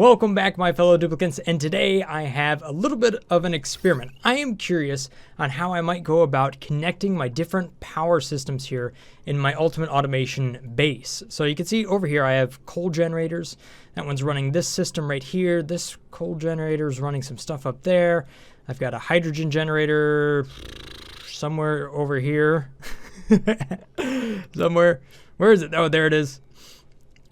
Welcome back, my fellow duplicants, and today I have a little bit of an experiment. I am curious on how I might go about connecting my different power systems here in my Ultimate Automation base. So you can see over here I have coal generators. That one's running this system right here. This coal generator is running some stuff up there. I've got a hydrogen generator somewhere over here. Somewhere. Where is it? Oh, there it is.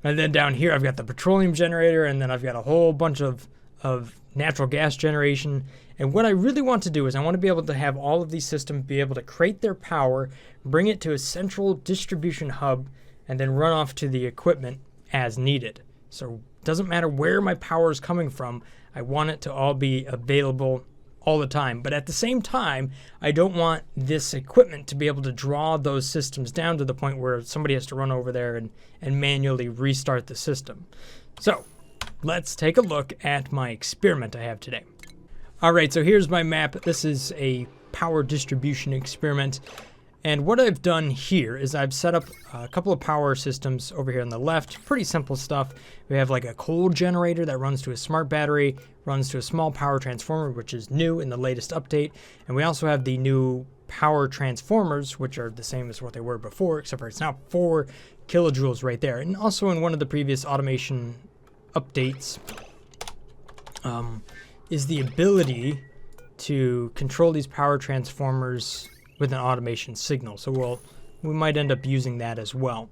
And then down here, I've got the petroleum generator, and then I've got a whole bunch of natural gas generation. And what I really want to do is I want to be able to have all of these systems be able to create their power, bring it to a central distribution hub, and then run off to the equipment as needed. So it doesn't matter where my power is coming from. I want it to all be available all the time. But at the same time, I don't want this equipment to be able to draw those systems down to the point where somebody has to run over there and manually restart the system. So let's take a look at my experiment I have today. All right, so here's my map. This is a power distribution experiment. And what I've done here is I've set up a couple of power systems over here on the left. Pretty simple stuff. We have like a coal generator that runs to a smart battery, runs to a small power transformer, which is new in the latest update. And we also have the new power transformers, which are the same as what they were before, except for it's now 4 kilojoules right there. And also in one of the previous automation updates is the ability to control these power transformers with an automation signal. So we might end up using that as well.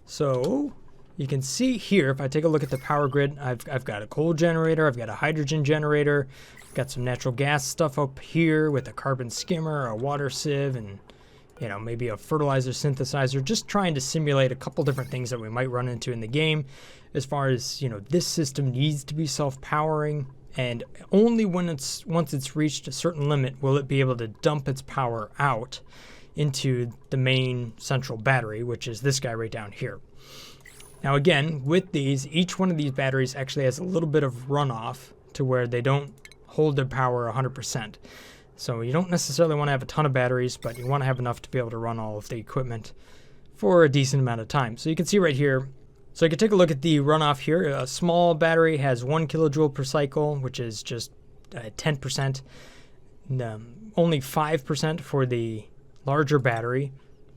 So you can see here, if I take a look at the power grid, I've got a coal generator, I've got a hydrogen generator, I've got some natural gas stuff up here with a carbon skimmer, a water sieve, and maybe a fertilizer synthesizer, just trying to simulate a couple different things that we might run into in the game. As far as, this system needs to be self-powering, and only once it's reached a certain limit will it be able to dump its power out into the main central battery, which is this guy right down here. Now again, with these, each one of these batteries actually has a little bit of runoff to where they don't hold their power 100%. So you don't necessarily want to have a ton of batteries, but you want to have enough to be able to run all of the equipment for a decent amount of time. So you can see right here, so you can take a look at the runoff here. A small battery has 1 kilojoule per cycle, which is just 10%. Only 5% for the larger battery.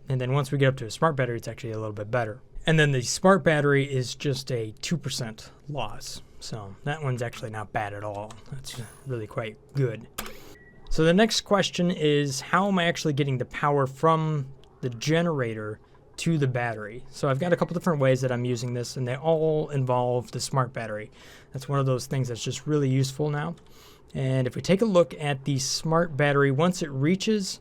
And then once we get up to a smart battery, it's actually a little bit better. And then the smart battery is just a 2% loss. So that one's actually not bad at all. That's really quite good. So the next question is, how am I actually getting the power from the generator to the battery? So I've got a couple different ways that I'm using this, and they all involve the smart battery. That's one of those things that's just really useful now. And if we take a look at the smart battery, once it reaches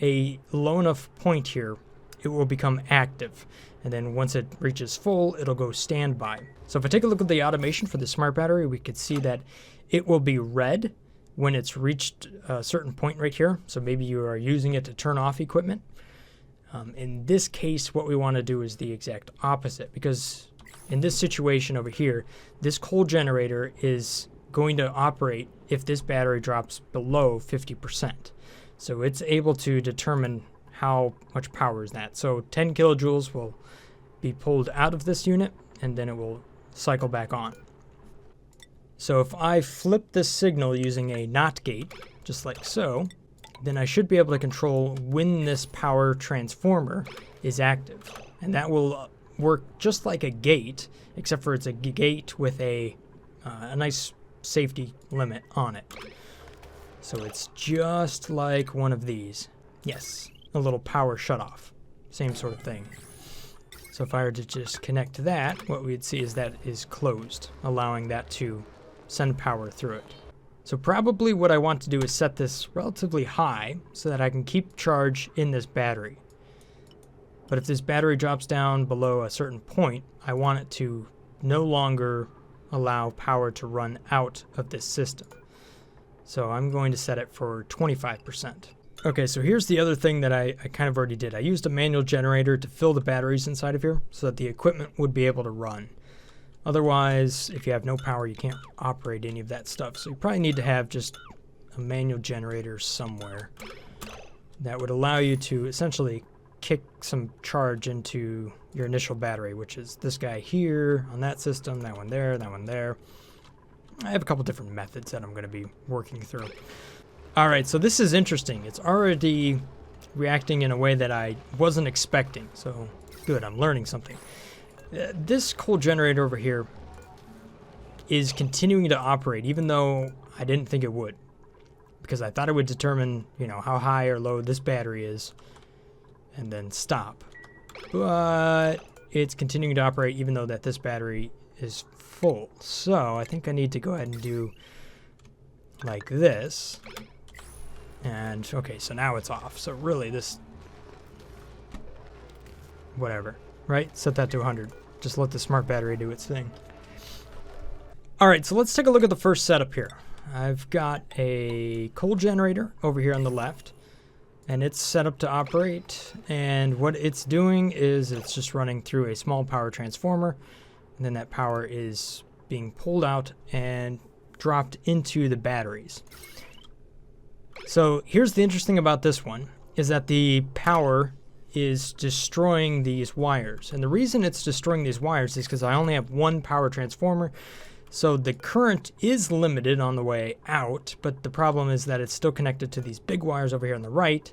a low enough point here, it will become active. And then once it reaches full, it'll go standby. So if I take a look at the automation for the smart battery, we could see that it will be red when it's reached a certain point right here. So maybe you are using it to turn off equipment. In this case, what we want to do is the exact opposite, because in this situation over here, this coal generator is going to operate if this battery drops below 50%. So it's able to determine how much power is that. So 10 kilojoules will be pulled out of this unit, and then it will cycle back on. So if I flip this signal using a NOT gate, just like so, then I should be able to control when this power transformer is active. And that will work just like a gate, except for it's a gate with a nice safety limit on it. So it's just like one of these. Yes, a little power shutoff. Same sort of thing. So if I were to just connect to that, what we'd see is that is closed, allowing that to send power through it. So probably what I want to do is set this relatively high so that I can keep charge in this battery. But if this battery drops down below a certain point, I want it to no longer allow power to run out of this system. So I'm going to set it for 25%. Okay, so here's the other thing that I kind of already did. I used a manual generator to fill the batteries inside of here so that the equipment would be able to run. Otherwise, if you have no power, you can't operate any of that stuff. So you probably need to have just a manual generator somewhere that would allow you to essentially kick some charge into your initial battery, which is this guy here on that system, that one there, I have a couple different methods that I'm going to be working through. All right, so this is interesting. It's already reacting in a way that I wasn't expecting. So good, I'm learning something. This coal generator over here is continuing to operate, even though I didn't think it would, because I thought it would determine, you know, how high or low this battery is and then stop. But it's continuing to operate even though that this battery is full. So I think I need to go ahead and do like this. And okay, so now it's off. So really this, whatever, right? Set that to 100. Just let the smart battery do its thing. All right, so let's take a look at the first setup here. I've got a coal generator over here on the left, and it's set up to operate. And what it's doing is it's just running through a small power transformer, and then that power is being pulled out and dropped into the batteries. So here's the interesting about this one, is that the power is destroying these wires. And the reason it's destroying these wires is because I only have one power transformer. So the current is limited on the way out, but the problem is that it's still connected to these big wires over here on the right,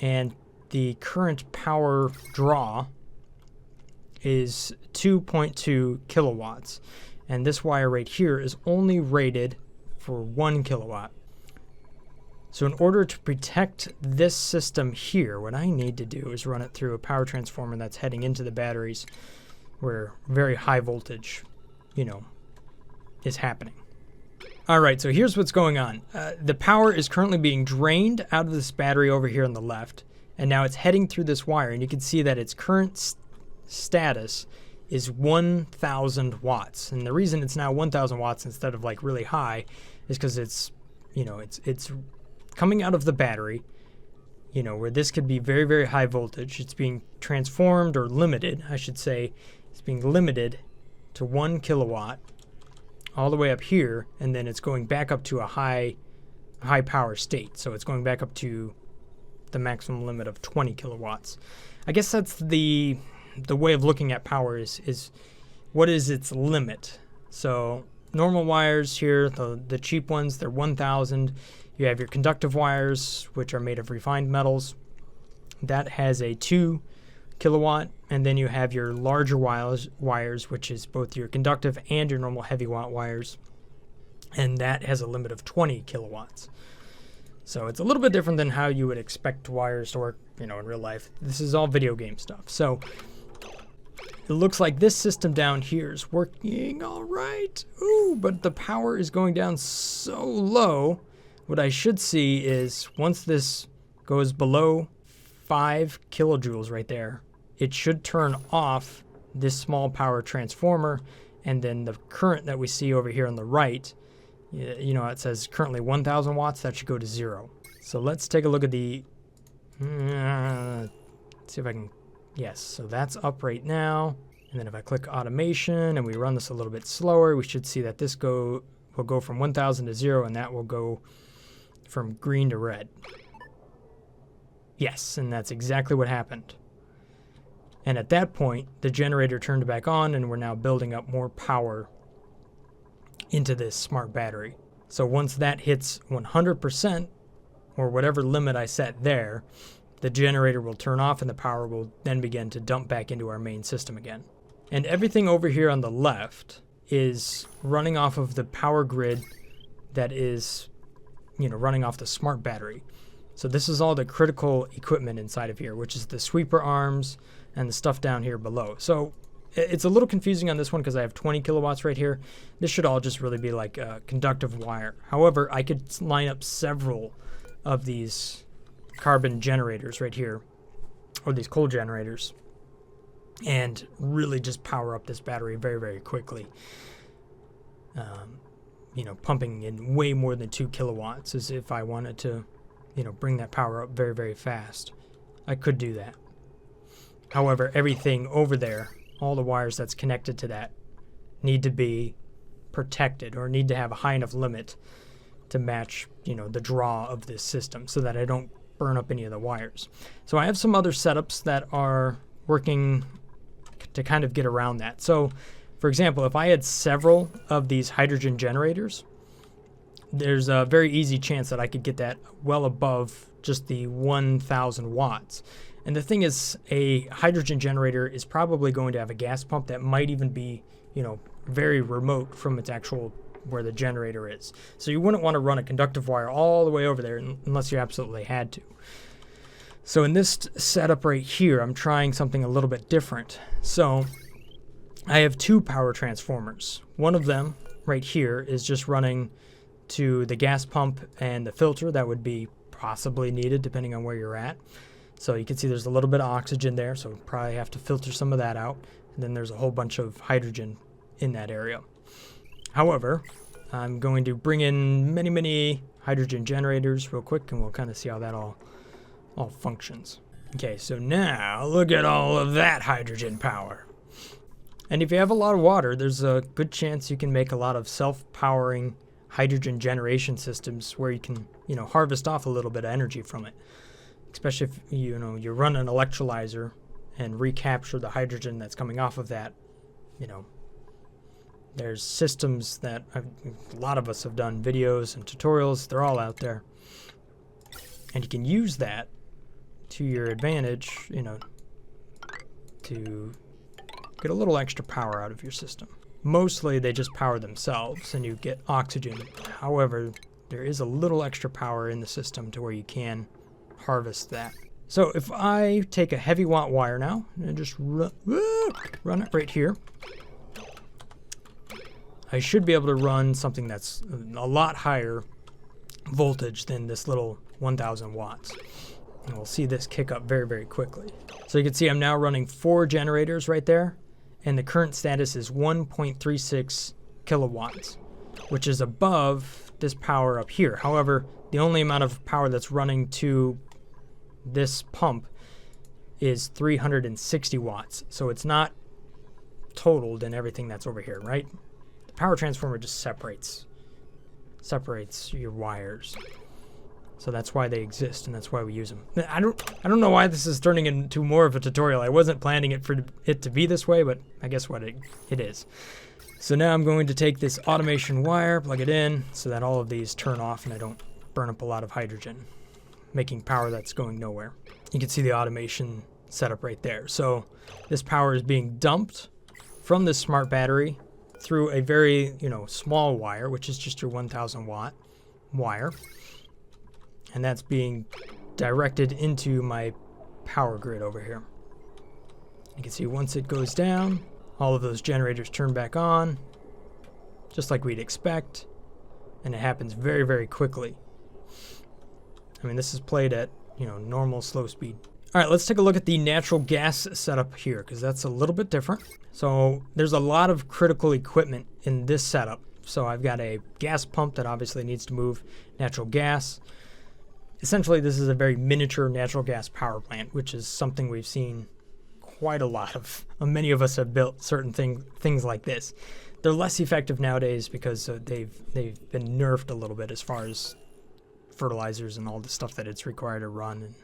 and the current power draw is 2.2 kilowatts. And this wire right here is only rated for 1 kilowatt. So in order to protect this system here, what I need to do is run it through a power transformer that's heading into the batteries where very high voltage, you know, is happening. All right, so here's what's going on. The power is currently being drained out of this battery over here on the left, and now it's heading through this wire, and you can see that its current status is 1,000 watts. And the reason it's now 1,000 watts instead of like really high is because it's, you know, it's coming out of the battery, you know, where this could be very, very high voltage. It's being transformed, or limited, I should say. It's being limited to 1 kilowatt all the way up here, and then it's going back up to a high power state. So it's going back up to the maximum limit of 20 kilowatts. I guess that's the way of looking at power is what is its limit. So normal wires here, the cheap ones, they're 1,000. You have your conductive wires, which are made of refined metals. That has a 2 kilowatt. And then you have your larger wires, which is both your conductive and your normal heavy watt wires. And that has a limit of 20 kilowatts. So it's a little bit different than how you would expect wires to work, you know, in real life. This is all video game stuff. So it looks like this system down here is working all right. Ooh, but the power is going down so low. What I should see is once this goes below 5 kilojoules right there, it should turn off this small power transformer, and then the current that we see over here on the right, you know, it says currently 1,000 watts, that should go to 0. So let's take a look at the, see if I can, yes, so that's up right now. And then if I click automation and we run this a little bit slower, we should see that this will go from 1,000 to 0, and that will go from green to red. Yes, and that's exactly what happened. And at that point, the generator turned back on, and we're now building up more power into this smart battery. So once that hits 100%, or whatever limit I set there, the generator will turn off and the power will then begin to dump back into our main system again. And everything over here on the left is running off of the power grid that is, you know, running off the smart battery. So this is all the critical equipment inside of here, which is the sweeper arms and the stuff down here below. So it's a little confusing on this one because I have 20 kilowatts right here. This should all just really be like a conductive wire. However, I could line up several of these carbon generators right here, or these coal generators, and really just power up this battery very, very quickly. You know, pumping in way more than 2 kilowatts, as if I wanted to, you know, bring that power up very, very fast. I could do that. However, everything over there, all the wires that's connected to that, need to be protected, or need to have a high enough limit to match, you know, the draw of this system, so that I don't burn up any of the wires. So I have some other setups that are working to kind of get around that. So For example, if I had several of these hydrogen generators, there's a very easy chance that I could get that well above just the 1,000 watts. And the thing is, a hydrogen generator is probably going to have a gas pump that might even be, very remote from its actual where the generator is. So you wouldn't want to run a conductive wire all the way over there unless you absolutely had to. So in this setup right here, I'm trying something a little bit different. So I have two power transformers. One of them right here is just running to the gas pump and the filter that would be possibly needed depending on where you're at. So you can see there's a little bit of oxygen there, so probably have to filter some of that out. And then there's a whole bunch of hydrogen in that area. However, I'm going to bring in many hydrogen generators real quick, and we'll kind of see how that all functions. Okay, so now look at all of that hydrogen power. And if you have a lot of water, there's a good chance you can make a lot of self-powering hydrogen generation systems where you can, harvest off a little bit of energy from it. Especially if, you run an electrolyzer and recapture the hydrogen that's coming off of that, There's systems that a lot of us have done videos and tutorials. They're all out there. And you can use that to your advantage, to get a little extra power out of your system. Mostly they just power themselves and you get oxygen. However, there is a little extra power in the system to where you can harvest that. So if I take a heavy watt wire now and just run it right here, I should be able to run something that's a lot higher voltage than this little 1,000 watts. And we'll see this kick up very quickly. So you can see I'm now running 4 generators right there, and the current status is 1.36 kilowatts, which is above this power up here. However, the only amount of power that's running to this pump is 360 watts. So it's not totaled in everything that's over here, right? The power transformer just separates your wires. So that's why they exist, and that's why we use them. I don't know why this is turning into more of a tutorial. I wasn't planning it for it to be this way, but I guess what it is. So now I'm going to take this automation wire, plug it in, so that all of these turn off and I don't burn up a lot of hydrogen, making power that's going nowhere. You can see the automation setup right there. So this power is being dumped from this smart battery through a very, small wire, which is just your 1,000 watt wire. And that's being directed into my power grid over here. You can see once it goes down, all of those generators turn back on, just like we'd expect. And it happens very quickly. I mean, this is played at, normal slow speed. All right, let's take a look at the natural gas setup here, because that's a little bit different. So there's a lot of critical equipment in this setup. So I've got a gas pump that obviously needs to move natural gas. Essentially, this is a very miniature natural gas power plant, which is something we've seen quite a lot of. Many of us have built certain things like this. They're less effective nowadays because they've been nerfed a little bit as far as fertilizers and all the stuff that it's required to run and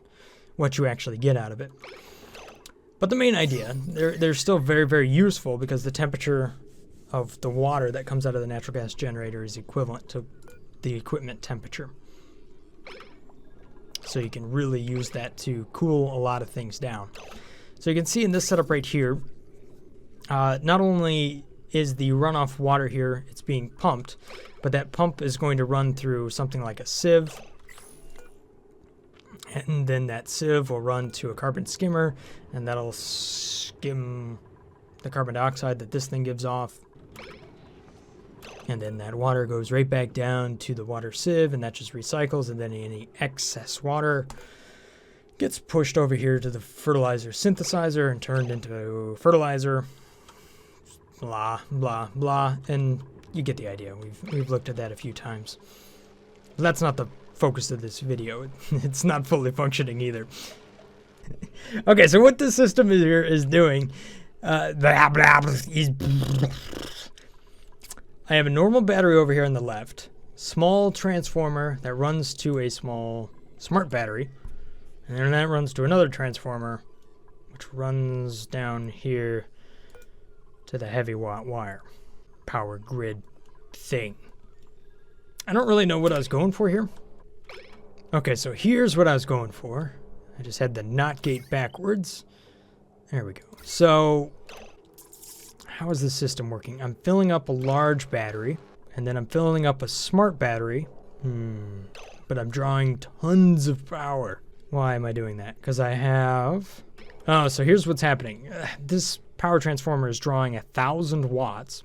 what you actually get out of it. But the main idea, they're still very useful because the temperature of the water that comes out of the natural gas generator is equivalent to the equipment temperature. So you can really use that to cool a lot of things down. So you can see in this setup right here, not only is the runoff water here, it's being pumped, but that pump is going to run through something like a sieve. And then that sieve will run to a carbon skimmer, and that'll skim the carbon dioxide that this thing gives off. And then that water goes right back down to the water sieve, and that just recycles, and then any excess water gets pushed over here to the fertilizer synthesizer and turned into fertilizer. Blah, blah, blah. And you get the idea. We've looked at that a few times. But that's not the focus of this video. It's not fully functioning either. Okay, so what this system here is doing, I have a normal battery over here on the left, small transformer that runs to a small smart battery, and then that runs to another transformer, which runs down here to the heavy watt wire power grid thing. I don't really know what I was going for here. Okay, so here's what I was going for. I just had the NOT gate backwards. There we go. So how is this system working? I'm filling up a large battery, and then I'm filling up a smart battery. But I'm drawing tons of power. Why am I doing that? Because I have... Oh, so here's what's happening. This power transformer is drawing 1,000 watts.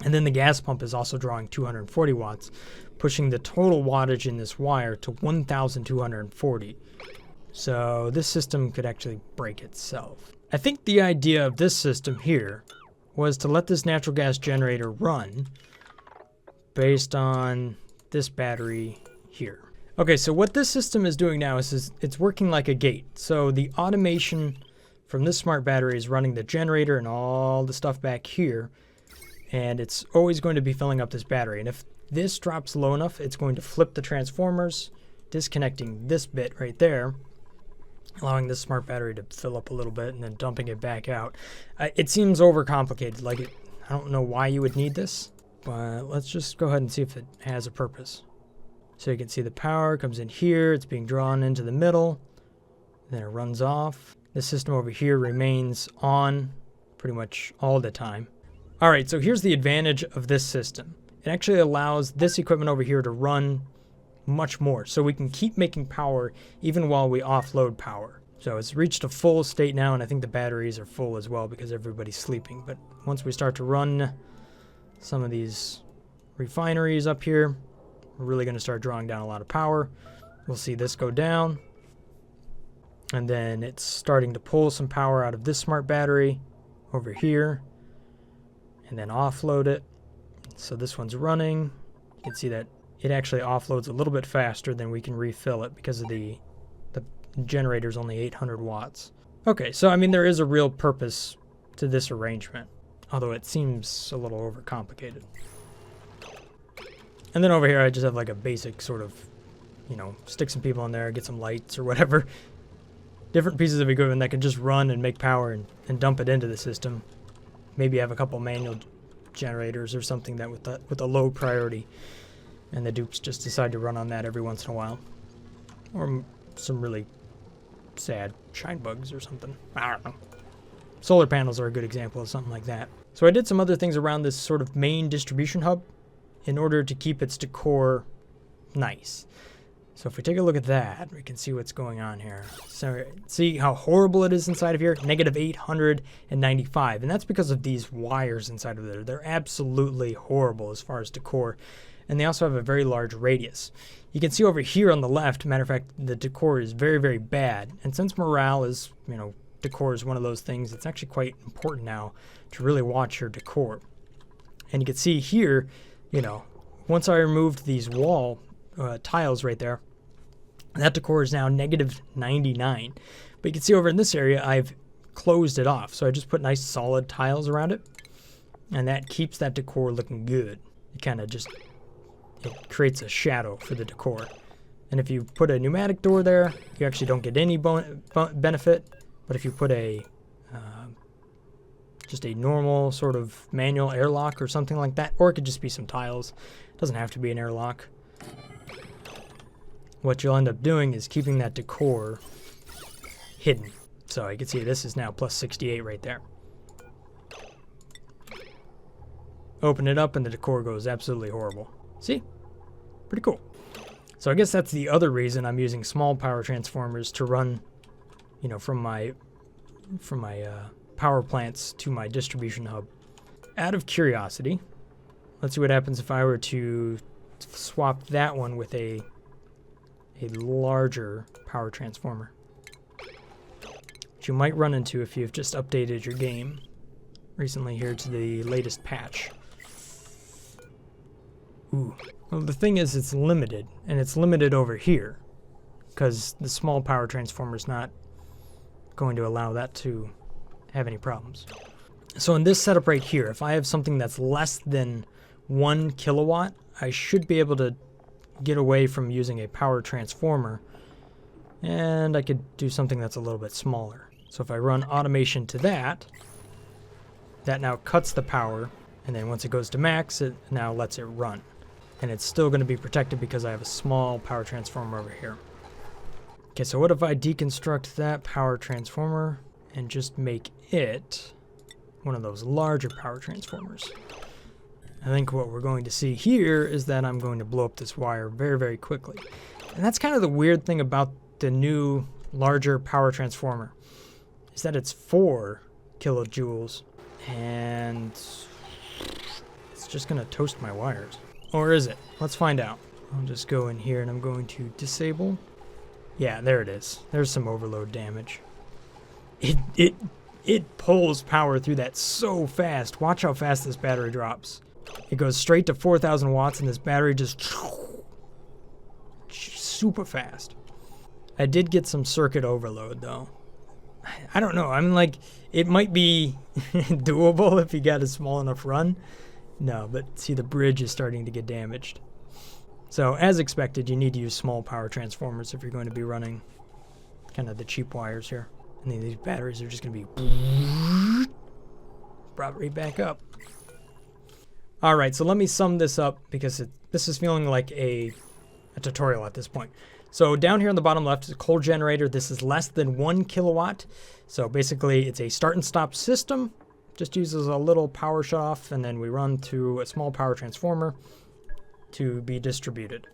And then the gas pump is also drawing 240 watts, pushing the total wattage in this wire to 1,240. So this system could actually break itself. I think the idea of this system here was to let this natural gas generator run based on this battery here. Okay, so what this system is doing now is it's working like a gate. So the automation from this smart battery is running the generator and all the stuff back here, and it's always going to be filling up this battery. And if this drops low enough, it's going to flip the transformers, disconnecting this bit right there, allowing this smart battery to fill up a little bit and then dumping it back out. It seems overcomplicated. I don't know why you would need this, but let's just go ahead and see if it has a purpose. So you can see the power comes in here, it's being drawn into the middle, then it runs off. This system over here remains on pretty much all the time. Alright, so here's the advantage of this system. It actually allows this equipment over here to run much more, so we can keep making power even while we offload power. So it's reached a full state now, and I think the batteries are full as well because everybody's sleeping. But once we start to run some of these refineries up here, we're really going to start drawing down a lot of power. We'll see this go down, and then it's starting to pull some power out of this smart battery over here and then offload it. So this one's running. You can see that it actually offloads a little bit faster than we can refill it because of the generator's only 800 watts. Okay, so I mean there is a real purpose to this arrangement, although it seems a little overcomplicated. And then over here I just have like a basic sort of, stick some people in there, get some lights or whatever. Different pieces of equipment that can just run and make power and dump it into the system. Maybe have a couple manual generators or something that with a low priority, and the dupes just decide to run on that every once in a while. Or some really sad shine bugs or something. I don't know. Solar panels are a good example of something like that. So I did some other things around this sort of main distribution hub in order to keep its decor nice. So if we take a look at that, we can see what's going on here. So see how horrible it is inside of here? Negative 895. And that's because of these wires inside of there. They're absolutely horrible as far as decor. And they also have a very large radius. You can see over here on the left, matter of fact, the decor is very, very bad. And since morale is, decor is one of those things, it's actually quite important now to really watch your decor. And you can see here, once I removed these wall tiles right there, that decor is now negative 99. But you can see over in this area, I've closed it off. So I just put nice solid tiles around it, and that keeps that decor looking good. It kind of just, it creates a shadow for the decor. And if you put a pneumatic door there, you actually don't get any benefit. But if you put just a normal sort of manual airlock or something like that, or it could just be some tiles. It doesn't have to be an airlock. What you'll end up doing is keeping that decor hidden. So you can see this is now plus 68 right there. Open it up and the decor goes absolutely horrible. See? Pretty cool. So I guess that's the other reason I'm using small power transformers to run, from my power plants to my distribution hub. Out of curiosity, let's see what happens if I were to swap that one with a larger power transformer, which you might run into if you've just updated your game recently here to the latest patch. Ooh. Well, the thing is, it's limited, and it's limited over here because the small power transformer is not going to allow that to have any problems. So in this setup right here, if I have something that's less than 1 kilowatt, I should be able to get away from using a power transformer, and I could do something that's a little bit smaller. So if I run automation to that, that now cuts the power, and then once it goes to max, it now lets it run. And it's still going to be protected because I have a small power transformer over here. Okay, so what if I deconstruct that power transformer and just make it one of those larger power transformers? I think what we're going to see here is that I'm going to blow up this wire very, very quickly. And that's kind of the weird thing about the new larger power transformer, is that it's 4 kilojoules, and it's just going to toast my wires. Or is it? Let's find out. I'll just go in here and I'm going to disable. Yeah, there it is. There's some overload damage. It pulls power through that so fast. Watch how fast this battery drops. It goes straight to 4,000 watts and this battery just super fast. I did get some circuit overload though. I don't know. I'm like, it might be doable if you got a small enough run. No, but see, the bridge is starting to get damaged. So as expected, you need to use small power transformers if you're going to be running kind of the cheap wires here. And then these batteries are just going to be brought right back up. All right, so let me sum this up because this is feeling like a tutorial at this point. So down here on the bottom left is a coal generator. This is less than 1 kilowatt. So basically it's a start and stop system. Just uses a little power shut off, and then we run through a small power transformer to be distributed.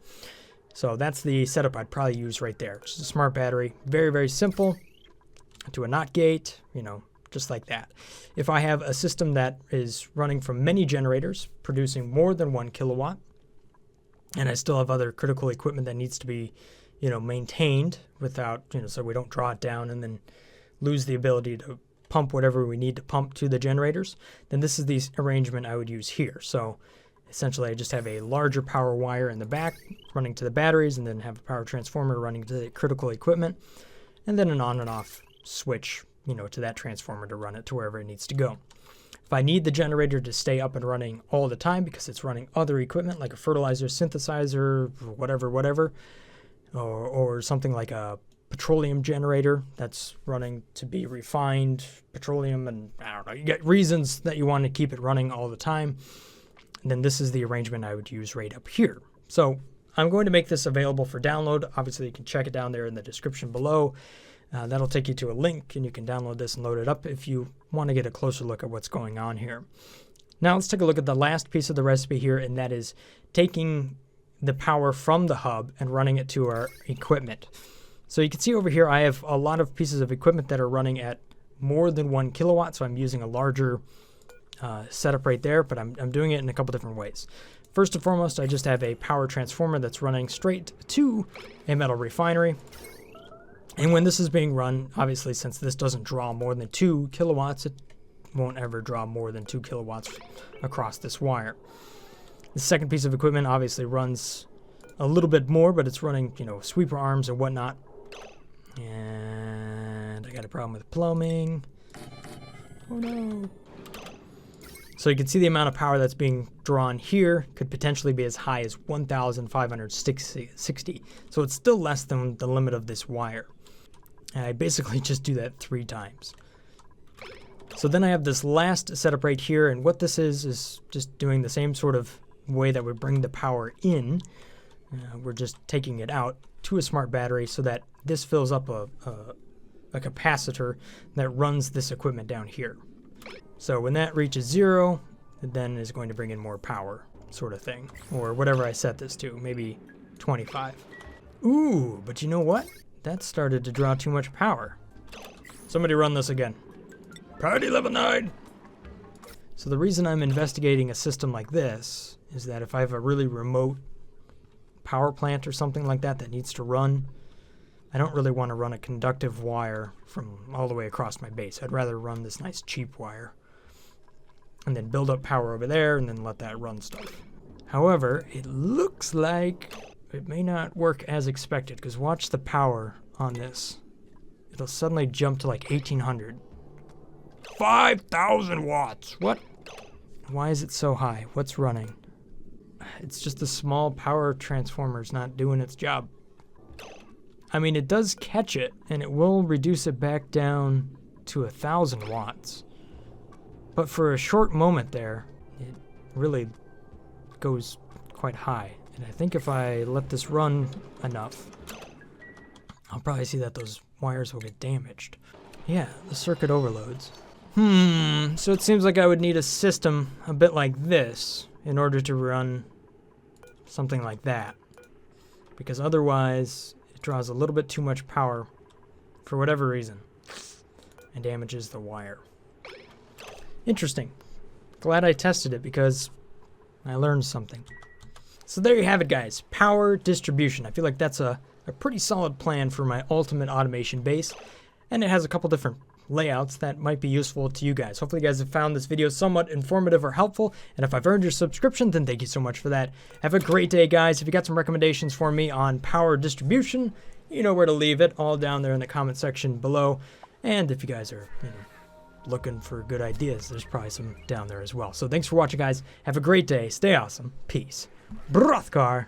So that's the setup I'd probably use right there. Just a smart battery. Very, very simple. To a NOT gate, you know, just like that. If I have a system that is running from many generators, producing more than 1 kilowatt, and I still have other critical equipment that needs to be, you know, maintained without, you know, so we don't draw it down and then lose the ability to pump whatever we need to pump to the generators, then this is the arrangement I would use here. So essentially I just have a larger power wire in the back running to the batteries, and then have a power transformer running to the critical equipment, and then an on and off switch, you know, to that transformer to run it to wherever it needs to go. If I need the generator to stay up and running all the time because it's running other equipment like a fertilizer synthesizer, whatever, or something like a petroleum generator that's running to be refined petroleum, and I don't know, you get reasons that you want to keep it running all the time, then this is the arrangement I would use right up here. So I'm going to make this available for download. Obviously you can check it down there in the description below. That'll take you to a link and you can download this and load it up if you want to get a closer look at what's going on here. Now let's take a look at the last piece of the recipe here, and that is taking the power from the hub and running it to our equipment. So you can see over here I have a lot of pieces of equipment that are running at more than 1 kilowatt, so I'm using a larger setup right there, but I'm doing it in a couple different ways. First and foremost, I just have a power transformer that's running straight to a metal refinery. And when this is being run, obviously since this doesn't draw more than 2 kilowatts, it won't ever draw more than 2 kilowatts across this wire. The second piece of equipment obviously runs a little bit more, but it's running, you know, sweeper arms and whatnot. And I got a problem with plumbing. Oh no. So you can see the amount of power that's being drawn here could potentially be as high as 1,560. So it's still less than the limit of this wire. And I basically just do that 3 times. So then I have this last setup right here, and what this is just doing the same sort of way that we bring the power in. We're just taking it out to a smart battery so that this fills up a capacitor that runs this equipment down here. So when that reaches 0, it then is going to bring in more power, sort of thing. Or whatever I set this to, maybe 25. Ooh, but you know what? That started to draw too much power. Somebody run this again. Priority level 9! So the reason I'm investigating a system like this is that if I have a really remote power plant or something like that that needs to run, I don't really want to run a conductive wire from all the way across my base. I'd rather run this nice cheap wire and then build up power over there and then let that run stuff. However, it looks like it may not work as expected, because watch the power on this. It'll suddenly jump to like 1,800. 5,000 watts! What? Why is it so high? What's running? It's just the small power transformer's not doing its job. I mean, it does catch it, and it will reduce it back down to 1,000 watts. but for a short moment there, it really goes quite high. And I think if I let this run enough, I'll probably see that those wires will get damaged. Yeah, the circuit overloads. So it seems like I would need a system a bit like this in order to run something like that. Because otherwise, it draws a little bit too much power for whatever reason and damages the wire. Interesting. Glad I tested it because I learned something. So there you have it, guys. Power distribution. I feel like that's a pretty solid plan for my ultimate automation base. And it has a couple different layouts that might be useful to you guys. Hopefully you guys have found this video somewhat informative or helpful. And if I've earned your subscription, then thank you so much for that. Have a great day, guys. If you got some recommendations for me on power distribution, you know where to leave it, all down there in the comment section below. And if you guys are, looking for good ideas, there's probably some down there as well. So thanks for watching, guys. Have a great day. Stay awesome. Peace. Brothgar.